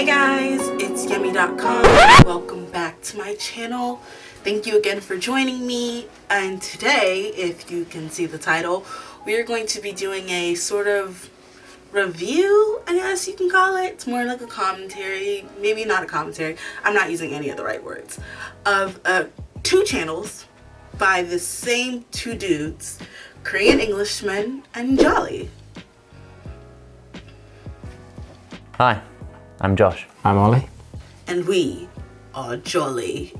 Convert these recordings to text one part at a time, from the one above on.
Hey guys, it's Yummy.com. Welcome back to my channel. Thank you again for joining me. And today, if you can see the title, we are going to be doing a sort of review, I guess you can call it. It's more like a commentary, maybe not a commentary, I'm not using any of the right words, of two channels by the same two dudes, KoreanEnglishmen and Jolly. Hi, I'm Josh. I'm Ollie. And we are Jolly.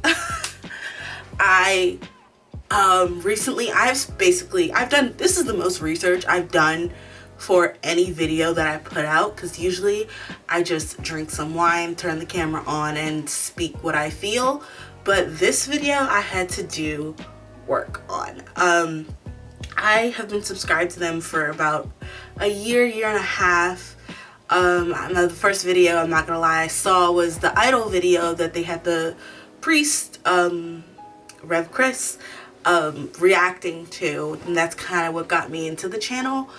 Recently I've done, this is the most research I've done for any video that I put out, because usually I just drink some wine, turn the camera on, and speak what I feel. But this video I had to do work on. I have been subscribed to them for about a year and a half. The first video, I'm not gonna lie, I saw was the Idol video that they had the priest, Rev Chris, reacting to, and that's kind of what got me into the channel.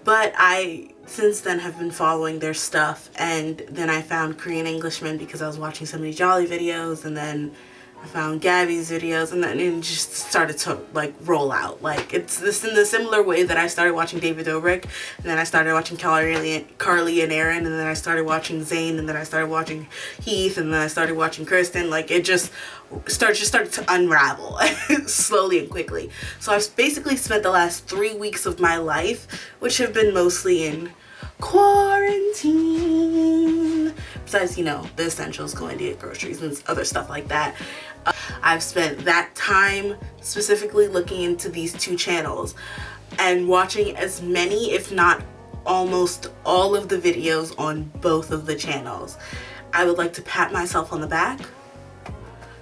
But I since then have been following their stuff, and then I found KoreanEnglishmen because I was watching so many Jolly videos, and then I found Gabby's videos, and then it just started to like roll out. Like it's this in the similar way that I started watching David Dobrik, and then I started watching Carly and Aaron, and then I started watching Zayn, and then I started watching Heath, and then I started watching Kristen. Like it just started to unravel slowly and quickly. So I've basically spent the last 3 weeks of my life, which have been mostly in quarantine, besides, you know, the essentials, going to get groceries and other stuff like that. I've spent that time specifically looking into these two channels and watching as many, if not almost all, of the videos on both of the channels. I would like to pat myself on the back.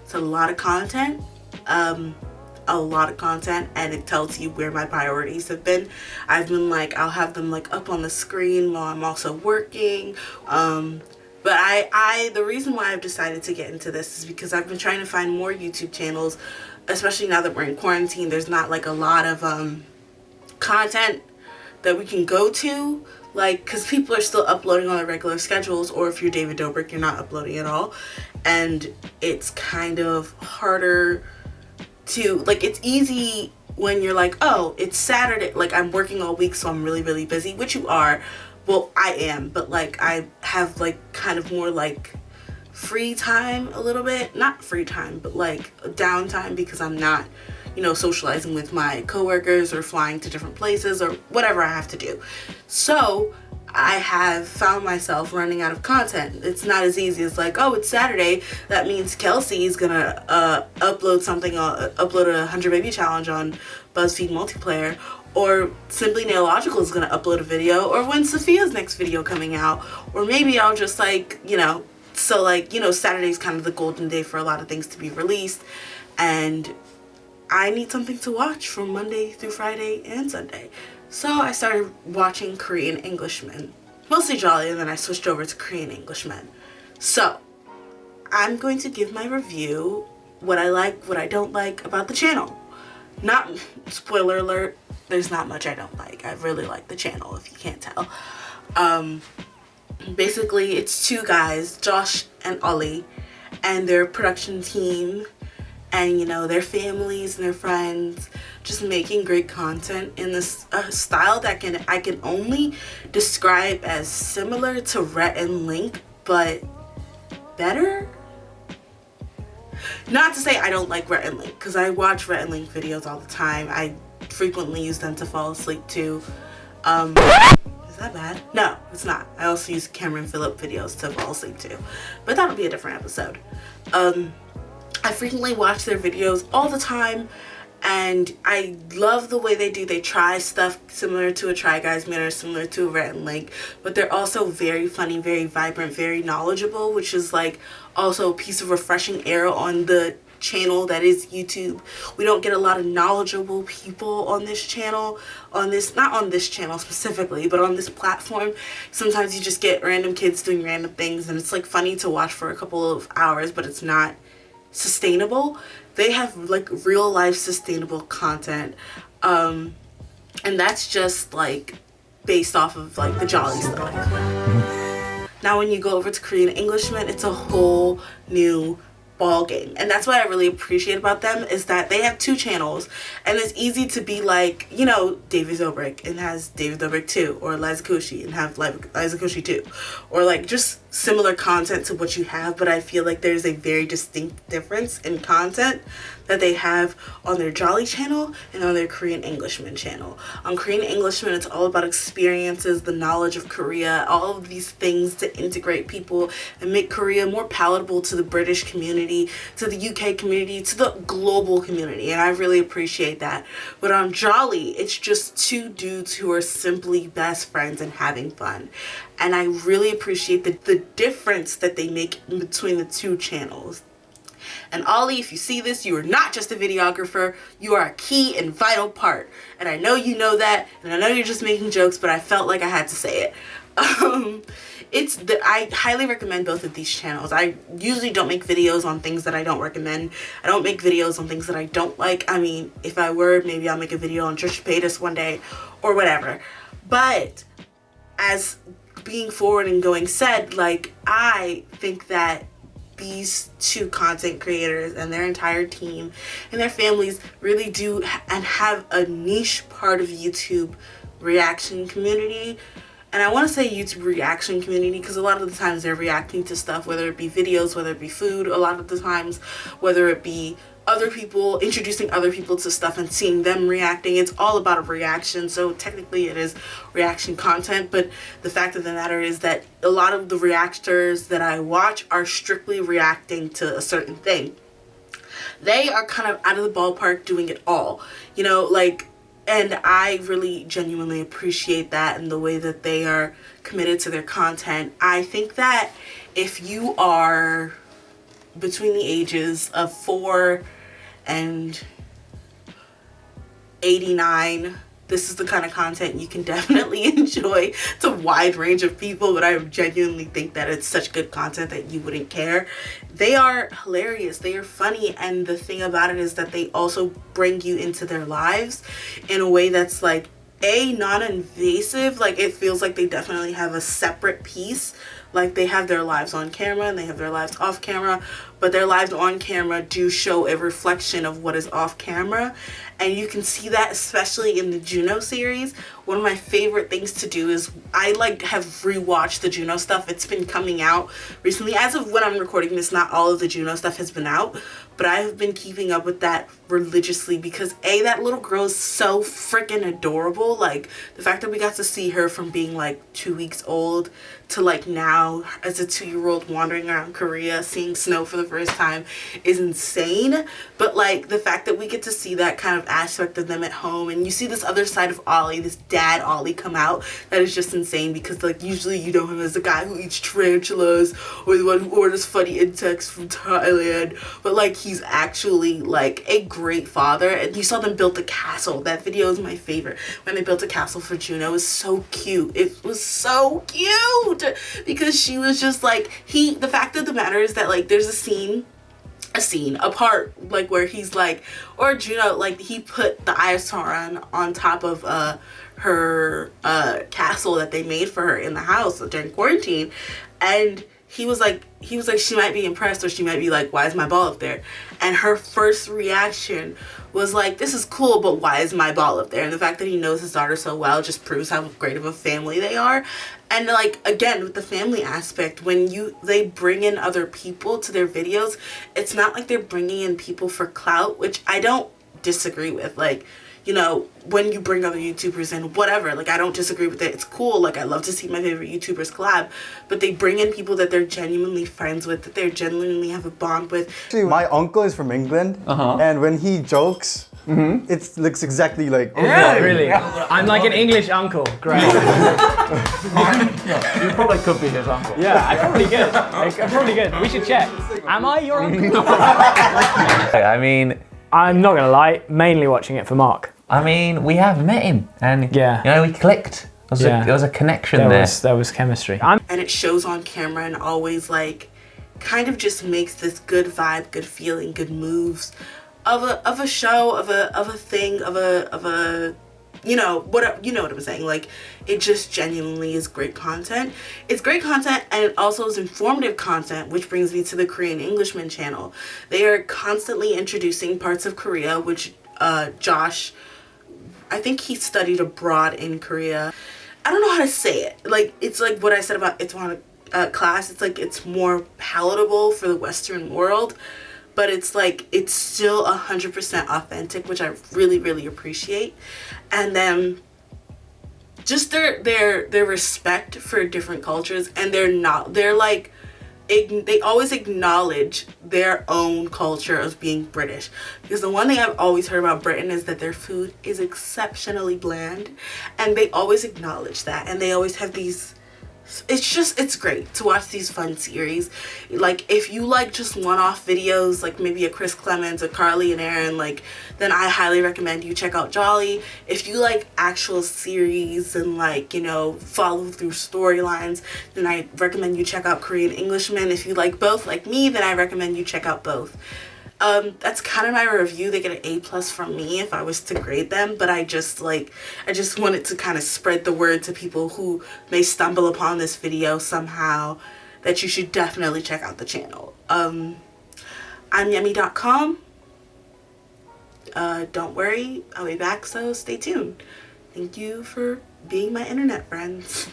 It's a lot of content. And it tells you where my priorities have been. I've been like, I'll have them like up on the screen while I'm also working. But the reason why I've decided to get into this is because I've been trying to find more YouTube channels, especially now that we're in quarantine. There's not like a lot of content that we can go to, like, because people are still uploading on their regular schedules, or if you're David Dobrik, you're not uploading at all. And it's kind of harder to, like, it's easy when you're like, oh, it's Saturday, like I'm working all week, so I'm really busy, which you are. Well, I am, but like I have like kind of more like free time a little bit, not free time, but like downtime, because I'm not, you know, socializing with my coworkers or flying to different places or whatever I have to do. So I have found myself running out of content. It's not as easy as like, oh, it's Saturday, that means Kelsey's gonna upload something, upload a 100 baby challenge on BuzzFeed Multiplayer, or Simply Nailogical is gonna upload a video, or when Sophia's next video coming out, or maybe I'll just like, you know, so like, you know, Saturday's kind of the golden day for a lot of things to be released, and I need something to watch from Monday through Friday and Sunday. So I started watching KoreanEnglishmen, mostly Jolly, and then I switched over to KoreanEnglishmen. So I'm going to give my review, what I like, what I don't like about the channel. Not, spoiler alert, there's not much I don't like. I really like the channel, if you can't tell. Basically, it's two guys, Josh and Ollie, and their production team, and, you know, their families and their friends, just making great content in this style that I can only describe as similar to Rhett and Link, but better. Not to say I don't like Rhett and Link, because I watch Rhett and Link videos all the time. I frequently use them to fall asleep too. Is that bad? No, it's not. I also use Cameron Phillip videos to fall asleep too, but that'll be a different episode. I frequently watch their videos all the time, and I love the way they try stuff similar to a Try Guys manner, similar to a Rhett and Link, but they're also very funny, very vibrant, very knowledgeable, which is like also a piece of refreshing air on the channel that is YouTube. We don't get a lot of knowledgeable people on this channel, not on this channel specifically, but on this platform. Sometimes you just get random kids doing random things, and it's like funny to watch for a couple of hours, but it's not sustainable. They have like real life sustainable content, and that's just like based off of like the Jolly stuff. Now when you go over to Korean Englishmen, it's a whole new ball game. And that's what I really appreciate about them, is that they have 2 channels, and it's easy to be like, you know, David Dobrik and has David Dobrik 2, or Liza Koshy and have Liza Koshy 2, or like just similar content to what you have. But I feel like there's a very distinct difference in content that they have on their Jolly channel and on their Korean Englishman channel. On Korean Englishman, it's all about experiences, the knowledge of Korea, all of these things to integrate people and make Korea more palatable to the British community, to the UK community, to the global community, and I really appreciate that. But on Jolly, it's just 2 dudes who are simply best friends and having fun. And I really appreciate the difference that they make in between the 2 channels. And Ollie, if you see this, you are not just a videographer, you are a key and vital part. And I know you know that, and I know you're just making jokes, but I felt like I had to say it. I highly recommend both of these channels. I usually don't make videos on things that I don't recommend. I don't make videos on things that I don't like. I mean, if I were, maybe I'll make a video on Trisha Paytas one day or whatever. But as being forward and going said, like, I think that these 2 content creators and their entire team and their families really do and have a niche part of YouTube reaction community. And I want to say YouTube reaction community because a lot of the times they're reacting to stuff, whether it be videos, whether it be food, a lot of the times, whether it be other people, introducing other people to stuff and seeing them reacting. It's all about a reaction, so technically it is reaction content, but the fact of the matter is that a lot of the reactors that I watch are strictly reacting to a certain thing. They are kind of out of the ballpark doing it all, you know, like, and I really genuinely appreciate that and the way that they are committed to their content. I think that if you are between the ages of 4 and 89, this is the kind of content you can definitely enjoy. It's a wide range of people, but I genuinely think that it's such good content that you wouldn't care. They are hilarious, they are funny, and the thing about it is that they also bring you into their lives in a way that's like, non-invasive. Like, it feels like they definitely have a separate piece. Like, they have their lives on camera and they have their lives off camera, but their lives on camera do show a reflection of what is off camera. And you can see that especially in the Juno series. One of my favorite things to do is I have rewatched the Juno stuff. It's been coming out recently. As of when I'm recording this, not all of the Juno stuff has been out, but I have been keeping up with that religiously because that little girl is so freaking adorable. Like, the fact that we got to see her from being like 2 weeks old to like now as a 2-year-old wandering around Korea seeing snow for the first time is insane. But like, the fact that we get to see that kind of aspect of them at home, and you see this other side of Ollie, this dad Ollie, come out, that is just insane. Because like, usually you know him as the guy who eats tarantulas or the one who orders funny insects from Thailand, but like, he's actually like a great father. And you saw them build the castle. That video is my favorite, when they built a castle for Juno. It was so cute. It was so cute because she was just like, the fact of the matter is that like, there's a part like where he's like, or Juno, like, he put the Ayatoran on top of her castle that they made for her in the house during quarantine, and he was like, she might be impressed, or she might be like, why is my ball up there? And her first reaction was like, this is cool, but why is my ball up there? And the fact that he knows his daughter so well just proves how great of a family they are. And like, again, with the family aspect, when they bring in other people to their videos, it's not like they're bringing in people for clout, which I don't disagree with. Like, you know, when you bring other YouTubers in, whatever, like, I don't disagree with it. It's cool. Like, I love to see my favorite YouTubers collab, but they bring in people that they're genuinely friends with, that they genuinely have a bond with. Actually, my uncle is from England, and when he jokes, it looks exactly like... Yeah, really? I'm like an English uncle. Great. You probably could be his uncle. Yeah, I'm probably good. I'm probably good. We should check. Am I your uncle? I mean, I'm not gonna lie, mainly watching it for Mark. I mean, we have met him, and yeah, you know, we clicked. There was a connection there. There was chemistry. And it shows on camera, and always like, kind of just makes this good vibe, good feeling, good moves of a show, of a thing, of a you know what I'm saying. Like, it just genuinely is great content. It's great content, and it also is informative content, which brings me to the Korean Englishman channel. They are constantly introducing parts of Korea, which Josh, I think he studied abroad in Korea. I don't know how to say it. Like, it's like what I said about It's One class. It's like it's more palatable for the Western world, but it's like it's still 100% authentic, which I really, really appreciate. And then just their respect for different cultures, and they're like they always acknowledge their own culture as being British, because the one thing I've always heard about Britain is that their food is exceptionally bland, and they always acknowledge that, and they always have these, it's great to watch these fun series. Like, if you like just one-off videos, like maybe a Chris Clemens, a Carly and Aaron, like, then I highly recommend you check out Jolly. If you like actual series and, like, you know, follow through storylines, then I recommend you check out Korean Englishmen. If you like both, like me, then I recommend you check out both. That's kind of my review. They get an A+ from me if I was to grade them, but I just wanted to kind of spread the word to people who may stumble upon this video somehow, that you should definitely check out the channel. I'm yummy.com. Don't worry, I'll be back, so stay tuned. Thank you for being my internet friends.